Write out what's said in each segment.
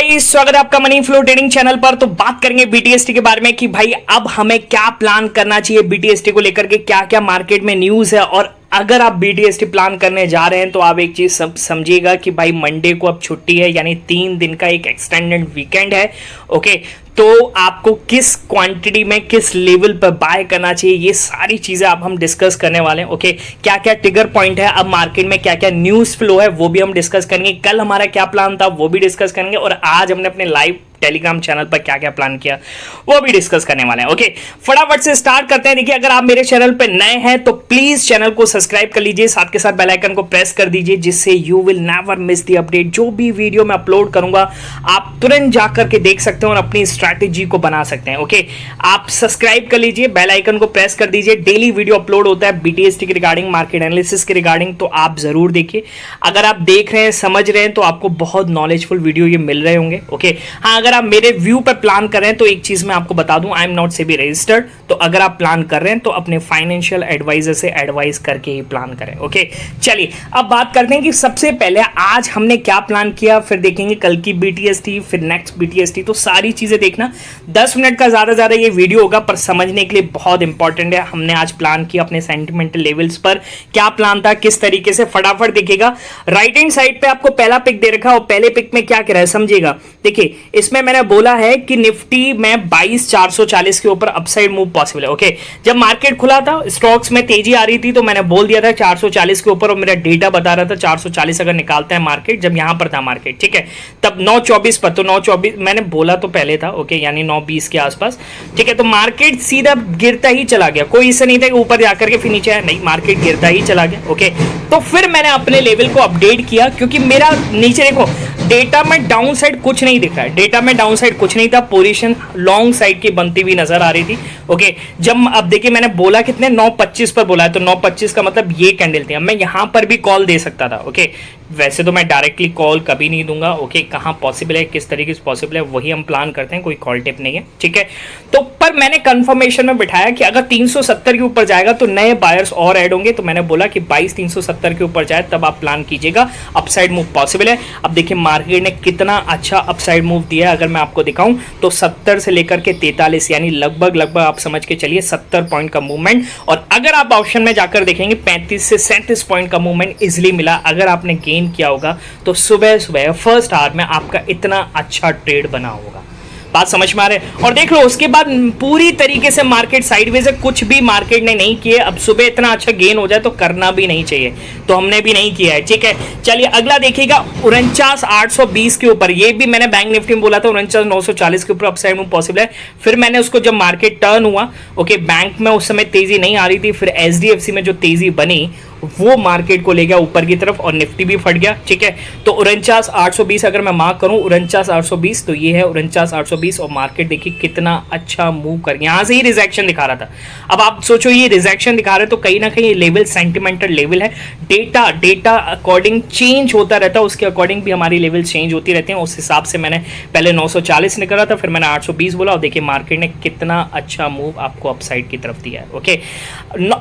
भाई स्वागत है आपका मनी फ्लो ट्रेडिंग चैनल पर। तो बात करेंगे बीटीएसटी के बारे में कि भाई अब हमें क्या प्लान करना चाहिए बीटीएसटी को लेकर के, क्या क्या मार्केट में न्यूज़ है। और अगर आप बीटीएसटी प्लान करने जा रहे हैं तो आप एक चीज़ सब समझिएगा कि भाई मंडे को अब छुट्टी है, यानी 3 दिन का एक एक्सटेंडेड वीकेंड है। ओके, तो आपको किस क्वांटिटी में किस लेवल पर बाय करना चाहिए, ये सारी चीज़ें अब हम डिस्कस करने वाले हैं। ओके, क्या क्या ट्रिगर पॉइंट है, अब मार्केट में क्या क्या न्यूज़ फ्लो है वो भी हम डिस्कस करेंगे। कल हमारा क्या प्लान था वो भी डिस्कस करेंगे, और आज हमने अपने लाइव टेलीग्राम चैनल पर क्या क्या प्लान किया वो भी डिस्कस करने वाले हैं। ओके, फटाफट से स्टार्ट करते हैं। देखिए, अगर आप मेरे चैनल पर नए हैं तो प्लीज चैनल को सब्सक्राइब कर लीजिए, साथ के साथ बेल आइकन को प्रेस कर दीजिए, जिससे you will never miss the update. जो भी वीडियो मैं अपलोड करूंगा आप तुरंत जाकर के देख सकते हैं और अपनी स्ट्रैटेजी को बना सकते हैं। ओके, आप सब्सक्राइब कर लीजिए, बेल आइकन को प्रेस कर दीजिए। डेली वीडियो अपलोड होता है बीटीएसटी के रिगार्डिंग, मार्केट एनालिसिस के रिगार्डिंग, तो आप जरूर देखिए। अगर आप देख रहे हैं, समझ रहे हैं, तो आपको बहुत नॉलेजफुल वीडियो ये मिल रहे होंगे। ओके, हाँ, अगर आप मेरे व्यू पर प्लान कर रहे हैं तो एक चीज मैं आपको बता दूं, I am not SEBI registered. तो अगर आप प्लान कर रहे हैं तो अपने फाइनेंशियल एडवाइजर से एडवाइस करके ही प्लान करें। ओके, चलिए अब बात करते हैं कि सबसे पहले आज हमने क्या प्लान किया, फिर देखेंगे कल की बीटीएसटी, फिर नेक्स्ट बीटीएसटी। तो सारी चीजें देखना, 10 मिनट का ज्यादा ये वीडियो होगा, पर समझने के लिए बहुत इंपॉर्टेंट है। हमने आज प्लान किया अपने सेंटिमेंटल लेवल्स पर, क्या प्लान था, किस तरीके से, फटाफट देखिएगा। राइट हैंड साइड पे आपको पहला पिक दे रखा है, और पहले पिक में क्या कह रहा है समझिएगा। देखिए, इसमें मैंने बोला है कि निफ्टी में 22,440 के ऊपर अपसाइड मूव पॉसिबल है। ओके, जब मार्केट खुला था, स्टॉक्स में तेजी आ रही थी, तो मैंने बोल दिया था 440 के ऊपर, और मेरा डेटा बता रहा था 440 अगर निकालता है मार्केट, जब यहां पर था मार्केट, ठीक है, तब 924 पर, तो 924 मैंने बोला तो पहले था। ओके, यानी 920 के आसपास, ठीक है। तो मार्केट सीधा गिरता ही चला गया, कोई इससे नहीं था कि ऊपर जाकर के फिर नीचे आया, नहीं, मार्केट गिरता ही चला गया। ओके, तो फिर मैंने अपने लेवल को अपडेट किया, क्योंकि मेरा नीचे देखो डेटा में डाउन साइड कुछ नहीं दिखा है, डेटा में डाउन साइड कुछ नहीं था, पोजीशन लॉन्ग साइड की बनती हुई नजर आ रही थी। ओके, जब अब देखिए मैंने बोला कितने 925 पर बोला है, तो 925 का मतलब ये कैंडल थी। अब मैं यहां पर भी कॉल दे सकता था। ओके, वैसे तो मैं डायरेक्टली कॉल कभी नहीं दूंगा। ओके, कहां पॉसिबल है, किस तरीके से पॉसिबल है, वही हम प्लान करते हैं, कोई कॉल टिप नहीं है, ठीक है। तो पर मैंने कंफर्मेशन में बिठाया कि अगर 370 के ऊपर जाएगा तो नए बायर्स और ऐड होंगे, तो मैंने बोला कि 22,370 के ऊपर जाए तब आप प्लान कीजिएगा, अपसाइड मूव पॉसिबल है। अब देखिए मार्केट ने कितना अच्छा अपसाइड मूव दिया है, अगर मैं आपको दिखाऊं तो 70 से लेकर के 43, यानी लगभग आप समझ के चलिए 70 पॉइंट का मूवमेंट। और अगर आप ऑप्शन में जाकर देखेंगे 35 से 37 पॉइंट का मूवमेंट इजिली मिला। अगर आपने गेन किया होगा तो सुबह फर्स्ट आवर में आपका इतना अच्छा ट्रेड बना होगा। बात समझ में आ रहे हैं। और देख लो उसके बाद पूरी तरीके से मार्केट साइडवेज है, कुछ भी मार्केट ने नहीं किए। अब सुबह इतना अच्छा गेन हो जाए तो करना भी नहीं चाहिए, तो हमने भी नहीं किया है, ठीक है। चलिए अगला देखिएगा, 49,820 के ऊपर, ये भी मैंने बैंक निफ्टी में बोला था 49,940 के ऊपर अपसाइड मूव पॉसिबल है। फिर मैंने उसको जब मार्केट टर्न हुआ, ओके, बैंक में उस समय तेजी नहीं आ रही थी, फिर एचडीएफसी में जो तेजी बनी वो मार्केट को ले गया ऊपर की तरफ, और निफ्टी भी फट गया, ठीक है। तो 49,820 अगर मैं मार्क करूं 49,820, तो ये है 49,820, और मार्केट देखिए कितना अच्छा मूव कर, यहां से ही रिजेक्शन दिखा रहा था। अब आप सोचो ये रिजेक्शन दिखा रहे, तो कहीं ना कहीं ये लेवल सेंटिमेंटल लेवल है। डेटा अकॉर्डिंग चेंज होता रहता है, उसके अकॉर्डिंग भी हमारी लेवल चेंज होती रहती है। उस हिसाब से मैंने पहले 940 निकला था, फिर मैंने 820 बोला, और देखिए मार्केट ने कितना अच्छा मूव आपको अपसाइड की तरफ दिया है। ओके,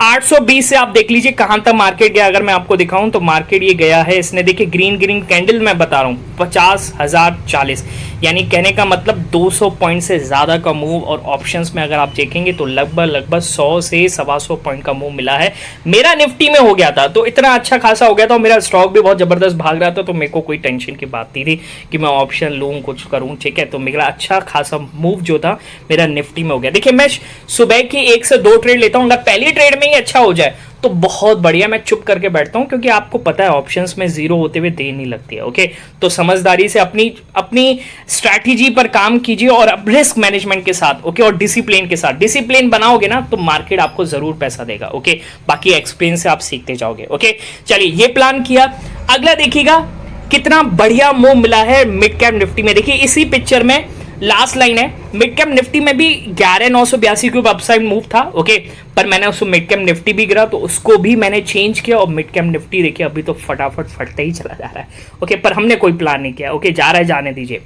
820 से आप देख लीजिए कहां तक मार्केट गया। अगर मैं आपको दिखाऊं तो मार्केट ये गया है, इसने देखिए ग्रीन कैंडल मैं बता रहा हूं 50,040, यानी कहने का मतलब 200 पॉइंट से ज्यादा का मूव। और ऑप्शंस में अगर आप देखेंगे तो लगभग 100 से 125 पॉइंट का मूव मिला है। मेरा निफ्टी में हो गया था, तो इतना अच्छा खासा हो गया था, मेरा स्टॉक भी बहुत जबरदस्त भाग रहा था, तो मेरे को कोई टेंशन की बात नहीं थी कि मैं ऑप्शन लूं कुछ करूं, ठीक है। तो मेरा अच्छा खासा मूव जो था मेरा निफ्टी में हो गया। देखिए मैं सुबह की 1 से 2 ट्रेड लेता हूं, अगर पहली ट्रेड में ही अच्छा हो जाए तो बहुत बढ़िया, मैं चुप करके बैठता हूं, क्योंकि आपको पता है ऑप्शंस में जीरो होते हुए देर नहीं लगती है। ओके, तो समझदारी से अपनी स्ट्रैटेजी पर काम कीजिए, और अब रिस्क मैनेजमेंट के साथ, ओके, और डिसिप्लिन के साथ। डिसिप्लिन बनाओगे ना तो मार्केट आपको जरूर पैसा देगा। ओके, बाकी एक्सपीरियंस से आप सीखते जाओगे। ओके, चलिए ये प्लान किया। अगला देखिएगा कितना बढ़िया मूव मिला है मिड कैप निफ्टी में। देखिए इसी पिक्चर में लास्ट लाइन है, मिड कैप निफ्टी में भी 11,982 के ऊपर अपसाइड मूव था। ओके, पर मैंने उसको मिड कैप निफ्टी भी गिरा तो उसको भी मैंने चेंज किया, और मिड कैप निफ्टी देखिए अभी तो फटाफट फटते ही चला जा रहा है। ओके, पर हमने कोई प्लान नहीं किया। ओके, जा रहा है जाने दीजिए,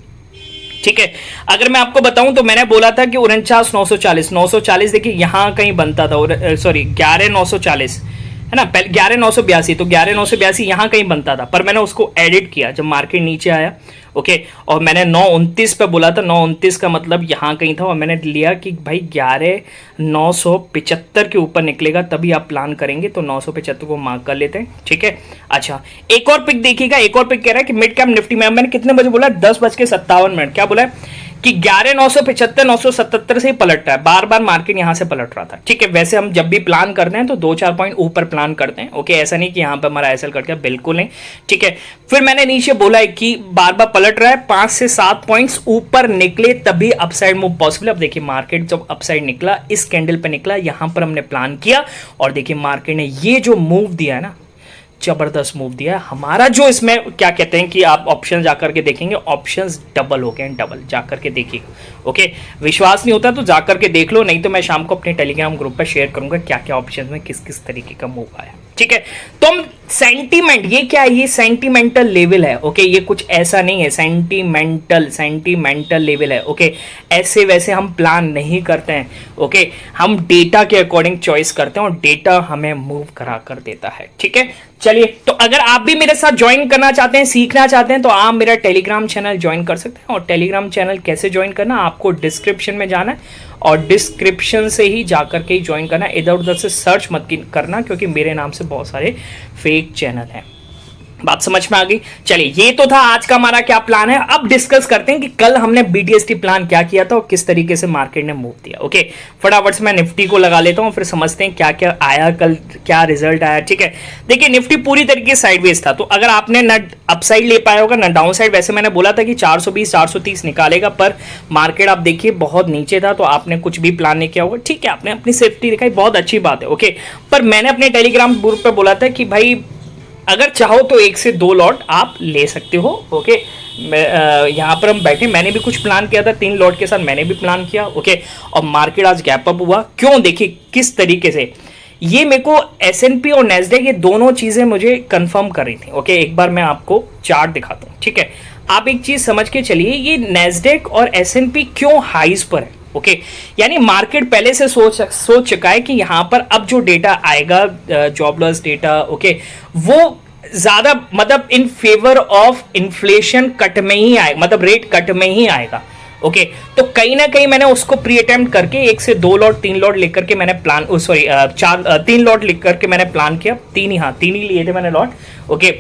ठीक है। अगर मैं आपको बताऊं तो मैंने बोला था कि 49,940 देखिए यहां कहीं बनता था, सॉरी 11,940, है ना, पहले 11,982, तो 11,982 यहाँ कहीं बनता था, पर मैंने उसको एडिट किया जब मार्केट नीचे आया। ओके, और मैंने 929 पे बोला था, 929 का मतलब यहाँ कहीं था, और मैंने लिया कि भाई 11,975 के ऊपर निकलेगा तभी आप प्लान करेंगे, तो 975 को मार्क कर लेते हैं। ठीक है, अच्छा एक और पिक देखिएगा, एक और पिक कह रहा है कि मिड कैप निफ्टी में, मैंने कितने बजे बोला, 10:57, क्या बोला है कि 11,975 977 से ही पलट रहा है, बार बार मार्केट यहां से पलट रहा था। ठीक है, वैसे हम जब भी प्लान करते हैं तो 2-4 पॉइंट ऊपर प्लान करते हैं। ओके, ऐसा नहीं कि यहां पर हमारा एसएल कट गया, बिल्कुल नहीं। ठीक है, फिर मैंने नीचे बोला है कि बार बार पलट रहा है, 5 से 7 पॉइंट्स ऊपर निकले तभी अपसाइड मूव पॉसिबल। अब देखिए मार्केट जब अपसाइड निकला, इस कैंडल पे निकला, यहां पर हमने प्लान किया और देखिए मार्केट ने ये जो मूव दिया है ना, जबरदस्त मूव दिया है हमारा। जो इसमें क्या कहते हैं कि आप ऑप्शन जाकर के देखेंगे, ऑप्शंस डबल हो गए, डबल जाकर के देखिएगा। ओके, विश्वास नहीं होता तो जाकर के देख लो, नहीं तो मैं शाम को अपने टेलीग्राम ग्रुप पर शेयर करूंगा क्या क्या ऑप्शन में किस किस तरीके का मूव आया। ठीक है, तो हम सेंटीमेंट, ये क्या है, ये सेंटीमेंटल लेवल है। ओके, ये कुछ ऐसा नहीं है, सेंटीमेंटल लेवल है। ओके, ऐसे वैसे हम प्लान नहीं करते हैं। ओके, हम डेटा के अकॉर्डिंग चॉइस करते हैं और डेटा हमें मूव करा कर देता है। ठीक है, चलिए, तो अगर आप भी मेरे साथ ज्वाइन करना चाहते हैं, सीखना चाहते हैं, तो आप मेरा टेलीग्राम चैनल ज्वाइन कर सकते हैं। और टेलीग्राम चैनल कैसे ज्वाइन करना, आपको डिस्क्रिप्शन में जाना है और डिस्क्रिप्शन से ही जाकर के ही ज्वाइन करना, इधर उधर से सर्च मत करना, क्योंकि मेरे नाम से बहुत सारे फेक चैनल हैं। बात समझ में आ गई? चलिए, ये तो था आज का हमारा क्या प्लान है। अब डिस्कस करते हैं कि कल हमने बीटीएसटी प्लान क्या किया था और किस तरीके से मार्केट ने मूव दिया। ओके, फटाफट से मैं निफ्टी को लगा लेता हूं, फिर समझते हैं क्या क्या आया कल, क्या रिजल्ट आया। ठीक है, देखिए निफ्टी पूरी तरीके से साइडवेज था, तो अगर आपने ना अपसाइड ले पाया होगा ना डाउन साइड, वैसे मैंने बोला था कि 420 430 निकालेगा, पर मार्केट आप देखिए बहुत नीचे था, तो आपने कुछ भी प्लान नहीं किया होगा। ठीक है, आपने अपनी सेफ्टी दिखाई, बहुत अच्छी बात है। ओके, पर मैंने अपने टेलीग्राम ग्रुप पर बोला था कि भाई अगर चाहो तो 1 से 2 लॉट आप ले सकते हो। ओके, यहाँ पर हम बैठे, मैंने भी कुछ प्लान किया था 3 लॉट के साथ, मैंने भी प्लान किया। ओके, और मार्केट आज गैप अप हुआ, क्यों, देखिए किस तरीके से। ये मेरे को एसएनपी और नैस्डैक, ये दोनों चीज़ें मुझे कंफर्म कर रही थी। ओके, एक बार मैं आपको चार्ट दिखाता हूँ। ठीक है, आप एक चीज़ समझ के चलिए, ये नैस्डैक और एसएनपी क्यों हाइज पर है। ओके, यानी मार्केट पहले से सोच चुका है कि यहां पर अब जो डेटा आएगा, जॉबलेस डेटा, ओके, वो ज्यादा मतलब इन फेवर ऑफ इन्फ्लेशन कट में ही आएगा, मतलब रेट कट में ही आएगा। ओके, तो कहीं ना कहीं मैंने उसको प्री अटेम्प्ट करके 1 से 2 लॉट 3 लॉट लेकर के मैंने प्लान, सॉरी 3 लॉट लेकर के मैंने प्लान किया, 3 ही लिए थे मैंने लॉट। ओके,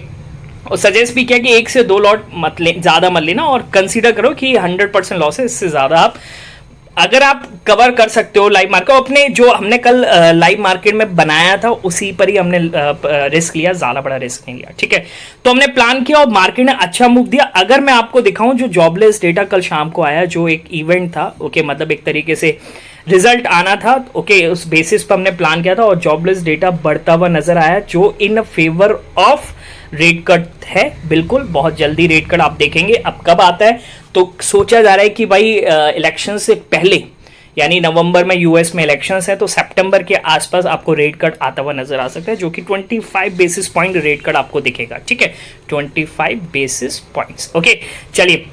और सजेस्ट भी किया कि 1 से 2 लॉट मत ले, ज्यादा मत लेना, और कंसीडर करो कि 100% लॉस है, इससे ज्यादा आप अगर आप कवर कर सकते हो लाइव मार्केट, अपने जो हमने कल लाइव मार्केट में बनाया था उसी पर ही हमने रिस्क लिया, ज़्यादा बड़ा रिस्क नहीं लिया। ठीक है, तो हमने प्लान किया और मार्केट ने अच्छा मूव दिया। अगर मैं आपको दिखाऊं, जो जॉबलेस डेटा कल शाम को आया, जो एक इवेंट था, ओके, मतलब एक तरीके से रिजल्ट आना था। ओके, उस बेसिस पर हमने प्लान किया था और जॉबलेस डेटा बढ़ता हुआ नजर आया, जो इन फेवर ऑफ रेट कट है। बिल्कुल, बहुत जल्दी रेट कट आप देखेंगे। अब कब आता है, तो सोचा जा रहा है कि भाई इलेक्शन से पहले, यानी नवंबर में यूएस में इलेक्शंस है, तो सितंबर के आसपास आपको रेट कट आता हुआ नजर आ सकता है, जो कि 25 बेसिस पॉइंट रेट कट आपको दिखेगा। ठीक है, 25 बेसिस पॉइंट्स। ओके, चलिए,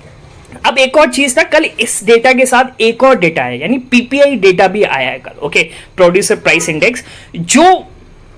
अब एक और चीज था, कल इस डेटा के साथ एक और डेटा है, यानी पीपीआई डेटा भी आया है कल। ओके, प्रोड्यूसर प्राइस इंडेक्स, जो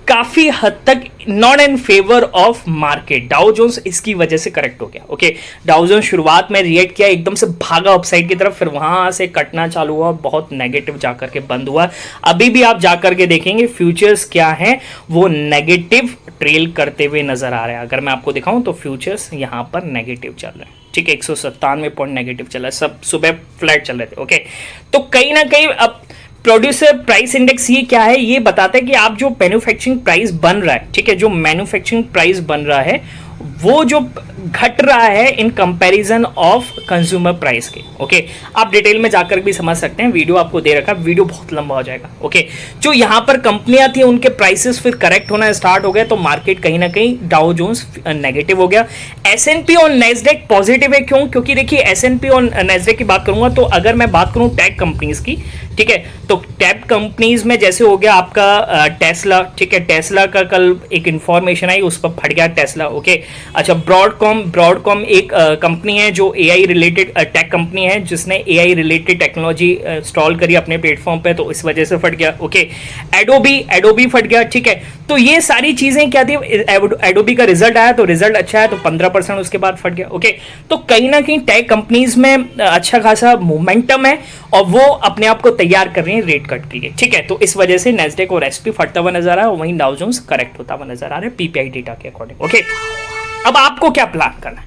काफी हद तक not in favour of market. Dow Jones इसकी वजह से करेक्ट हो गया। ओके, डाउ जोन्स शुरुआत में रिएक्ट किया, एकदम से भागा अपसाइड की तरफ, फिर वहां से कटना चालू हुआ, बहुत नेगेटिव जाकर के बंद हुआ। अभी भी आप जाकर के देखेंगे फ्यूचर्स क्या है, वो नेगेटिव ट्रेल करते हुए नजर आ रहे हैं। अगर मैं आपको दिखाऊं तो फ्यूचर्स यहां पर नेगेटिव चल रहे हैं। ठीक है, 197 पॉइंट नेगेटिव चल रहा है, सब सुबह फ्लैट चल रहे थे। ओके, तो कहीं ना कहीं अब प्रोड्यूसर प्राइस इंडेक्स ये क्या है, ये बताता है कि आप जो मैन्युफैक्चरिंग प्राइस बन रहा है, ठीक है, जो मैन्युफैक्चरिंग प्राइस बन रहा है वो जो घट रहा है in comparison of consumer price के। ओके, आप डिटेल में जाकर भी समझ सकते हैं, वीडियो आपको दे रखा है, वीडियो बहुत लंबा हो जाएगा। ओके, जो यहाँ पर कंपनियां थी उनके प्राइसेस फिर करेक्ट होना स्टार्ट हो गया, तो मार्केट कहीं ना कहीं डाउ जोन्स नेगेटिव हो गया। एसएनपी और नैस्डैक पॉजिटिव है, क्यों, क्योंकि देखिए एसएनपी और नैस्डैक की बात करूंगा, तो अगर मैं बात करूं टेक कंपनीज की, ठीक है, तो टेक कंपनीज में जैसे हो गया आपका टेस्ला। ठीक है, टेस्ला का कल एक इंफॉर्मेशन आई, उस पर फट गया टेस्ला। ओके, अच्छा, ब्रॉडकॉम एक कंपनी है जो एआई रिलेटेड टेक कंपनी है, जिसने एआई रिलेटेड टेक्नोलॉजी इंस्टॉल करी अपने प्लेटफॉर्म पे, तो इस वजह से फट गया। ओके, एडोबी फट गया। ठीक है, तो ये सारी चीजें क्या थी, एडोबी का रिजल्ट आया तो रिजल्ट अच्छा है तो 15% उसके बाद फट गया। ओके, तो कहीं ना कहीं टेक कंपनीज में अच्छा खासा मोमेंटम है और वो अपने आप को तैयार कर रही है रेट कट के लिए। ठीक है, तो इस वजह से नेस्डेक और एसपी फटता हुआ नजर आ रहा है, वहीं डाउ जोन्स करेक्ट होता हुआ नजर आ रहा है पीपीआई डेटा के अकॉर्डिंग। ओके, अब आपको क्या प्लान करना है,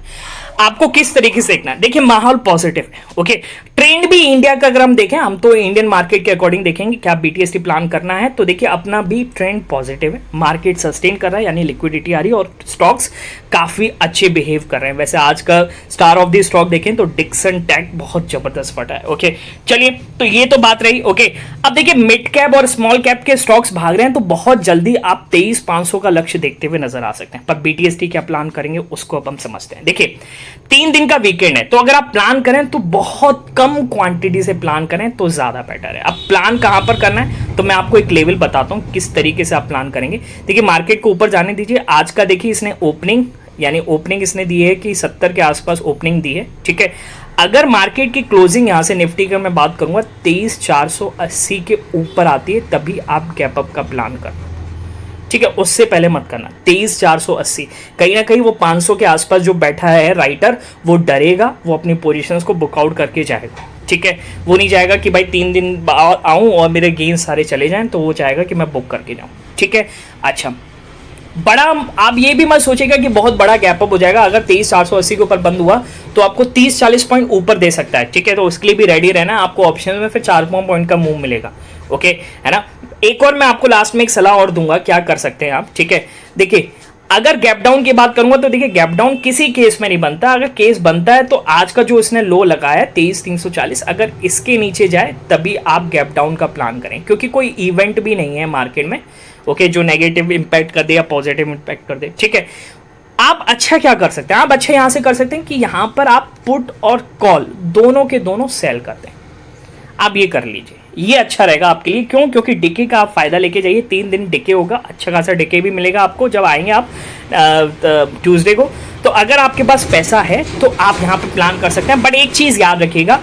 आपको किस तरीके से देखना है। देखिए, माहौल पॉजिटिव है। ओके, ट्रेंड भी इंडिया का अगर हम देखें, हम तो इंडियन मार्केट के अकॉर्डिंग देखेंगे क्या बीटीएसटी प्लान करना है, तो देखिए अपना भी ट्रेंड पॉजिटिव है, मार्केट सस्टेन कर रहा है, यानी लिक्विडिटी आ रही है और स्टॉक्स काफी अच्छे बिहेव कर रहे हैं। वैसे आज का स्टार ऑफ द स्टॉक देखें तो डिक्सन टेक बहुत जबरदस्त फटा है। ओके, चलिए, तो ये तो बात रही। ओके, अब देखिए मिड कैप और स्मॉल कैप के स्टॉक्स भाग रहे हैं, तो बहुत जल्दी आप 23,500 का लक्ष्य देखते हुए नजर आ सकते हैं। पर बीटीएसटी क्या प्लान करेंगे उसको अब हम समझते हैं। देखिए, 3 दिन का वीकेंड है, तो अगर आप प्लान करें तो बहुत कम क्वांटिटी से प्लान करें तो ज्यादा बेटर है। अब प्लान कहां पर करना है, तो मैं आपको एक लेवल बताता हूं किस तरीके से आप प्लान करेंगे। देखिए, मार्केट को ऊपर जाने दीजिए। आज का देखिए इसने ओपनिंग इसने दी है कि 70 के आसपास ओपनिंग दी है। ठीक है, अगर मार्केट की क्लोजिंग यहां से निफ्टी का मैं बात करूंगा 23,480 के ऊपर आती है, तभी आप गैप अप का प्लान करना। ठीक है, उससे पहले मत करना। 23,480 कहीं ना कहीं वो 500 के आसपास जो बैठा है राइटर, वो डरेगा, वो अपनी पोजीशंस को बुकआउट करके जाएगा। ठीक है, वो नहीं जाएगा कि भाई 3 दिन आऊं और मेरे गेन सारे चले जाएं, तो वो चाहेगा कि मैं बुक करके जाऊं। ठीक है, अच्छा, बड़ा आप ये भी मत सोचेगा कि बहुत बड़ा गैप अप हो जाएगा। अगर 23,480 के ऊपर बंद हुआ तो आपको 30-40 पॉइंट ऊपर दे सकता है। ठीक है, तो उसके लिए भी रेडी रहना। आपको ऑप्शन में फिर 4 पॉइंट का मूव मिलेगा। ओके, है ना। एक और मैं आपको लास्ट में एक सलाह और दूंगा, क्या कर सकते हैं आप। ठीक है, देखिए, अगर गैप डाउन की बात करूंगा तो देखिए गैप डाउन किसी केस में नहीं बनता। अगर केस बनता है तो आज का जो इसने लो लगाया है 23,340, अगर इसके नीचे जाए तभी आप गैप डाउन का प्लान करें, क्योंकि कोई इवेंट भी नहीं है मार्केट में। ओके, जो नेगेटिव इंपैक्ट कर दे या पॉजिटिव इंपैक्ट कर दे। ठीक है, आप अच्छा क्या कर सकते हैं, आप अच्छा यहां से कर सकते हैं कि यहां पर आप पुट और कॉल दोनों के दोनों सेल कर दें। आप ये कर लीजिए, ये अच्छा रहेगा आपके लिए। क्यों? क्योंकि डिके का आप फायदा लेके जाइए। 3 दिन डिके होगा, अच्छा खासा डिके भी मिलेगा आपको जब आएंगे आप ट्यूसडे को। तो अगर आपके पास पैसा है तो आप यहाँ पे प्लान कर सकते हैं। बट एक चीज याद रखिएगा,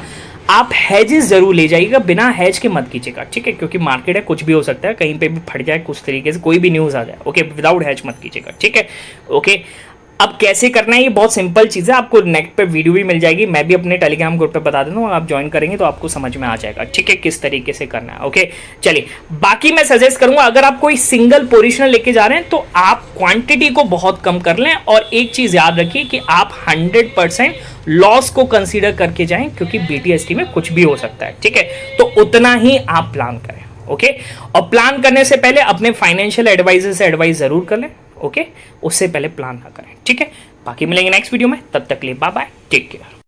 आप हैजेस जरूर ले जाइएगा, बिना हैज के मत कीजिएगा। ठीक है, क्योंकि मार्केट है, कुछ भी हो सकता है, कहीं पे भी फट जाए कुछ तरीके से, कोई भी न्यूज आ जाए। ओके, विदाउट हैज मत कीजिएगा। ठीक है, ओके। अब कैसे करना है, ये बहुत सिंपल चीज़ है। आपको नेट पे वीडियो भी मिल जाएगी, मैं भी अपने टेलीग्राम ग्रुप पे बता देता हूँ, आप ज्वाइन करेंगे तो आपको समझ में आ जाएगा। ठीक है, किस तरीके से करना है। ओके, चलिए, बाकी मैं सजेस्ट करूंगा अगर आप कोई सिंगल पोजीशन लेके जा रहे हैं तो आप क्वांटिटी को बहुत कम कर लें, और एक चीज़ याद रखिए कि आप 100% लॉस को कंसीडर करके जाएं, क्योंकि बीटीएसटी में कुछ भी हो सकता है। ठीक है, तो उतना ही आप प्लान करें। ओके, और प्लान करने से पहले अपने फाइनेंशियल एडवाइजर से एडवाइस जरूर कर लें। ओके, उससे पहले प्लान ना करें। ठीक है, बाकी मिलेंगे नेक्स्ट वीडियो में, तब तक के लिए बाय बाय, टेक केयर।